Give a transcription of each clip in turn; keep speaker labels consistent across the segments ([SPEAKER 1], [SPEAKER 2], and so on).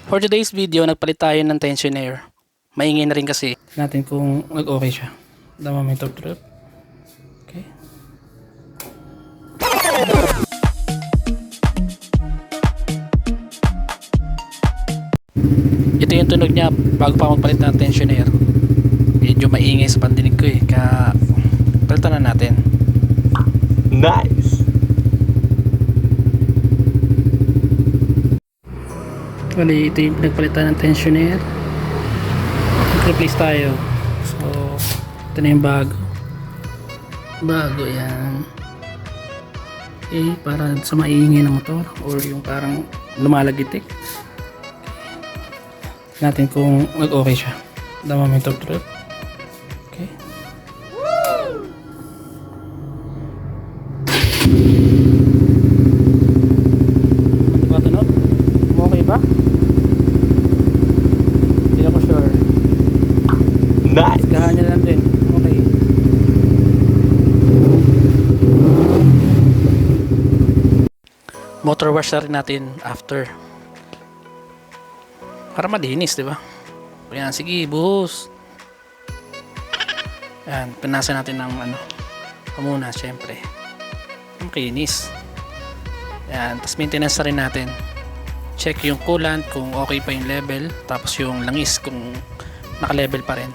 [SPEAKER 1] For today's video, nagpalit tayo ng tensioner. Maingay na rin kasi. Natin kung nag-okay siya. Dama may top trip. Okay. Ito yung tunog niya bago pa magpalit ng tensioner. Medyo maingay sa pandinig ko eh. Kaya palitan na natin.
[SPEAKER 2] Nice!
[SPEAKER 1] Bali, ito yung pinagpalitan ng tensioner. Mag-replace tayo. So, ito na yung bago. Bago yan. Okay, para sa maingay ng motor or yung parang lumalagitik. Natin kung nag-okay siya. Dama may top trip. Okay. Diba tunog? Okay ba? Hindi ako sure.
[SPEAKER 2] Nice!
[SPEAKER 1] Gahan niya lang din. Okay. Motor wash na rin natin after. Para malinis, di ba? Ayan, sige, buhos. Ayan, pinasan natin ng pamunas, syempre. Makinis. Ayan, tapos maintenance na rin natin. Check yung coolant kung okay pa yung level, tapos yung langis kung naka-level pa rin.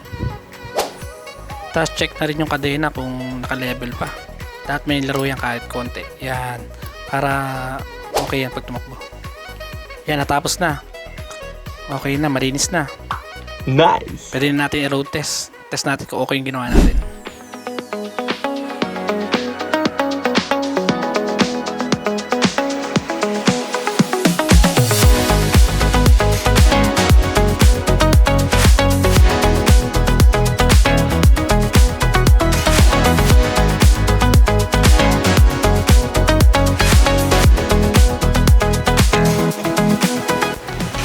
[SPEAKER 1] Tapos check na rin yung kadena kung naka-level pa. Dapat may laro yan kahit konti. Yan, para okay yan pag tumakbo. Yan, natapos na. Okay na, malinis na.
[SPEAKER 2] Nice!
[SPEAKER 1] Pwede na natin i-road test. Test natin kung okay yung ginawa natin.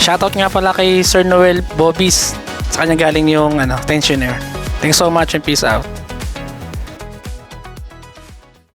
[SPEAKER 1] Shoutout nga pala kay Sir Noel Bobis. Sa kanya galing yung tensioner. Thanks so much and peace out.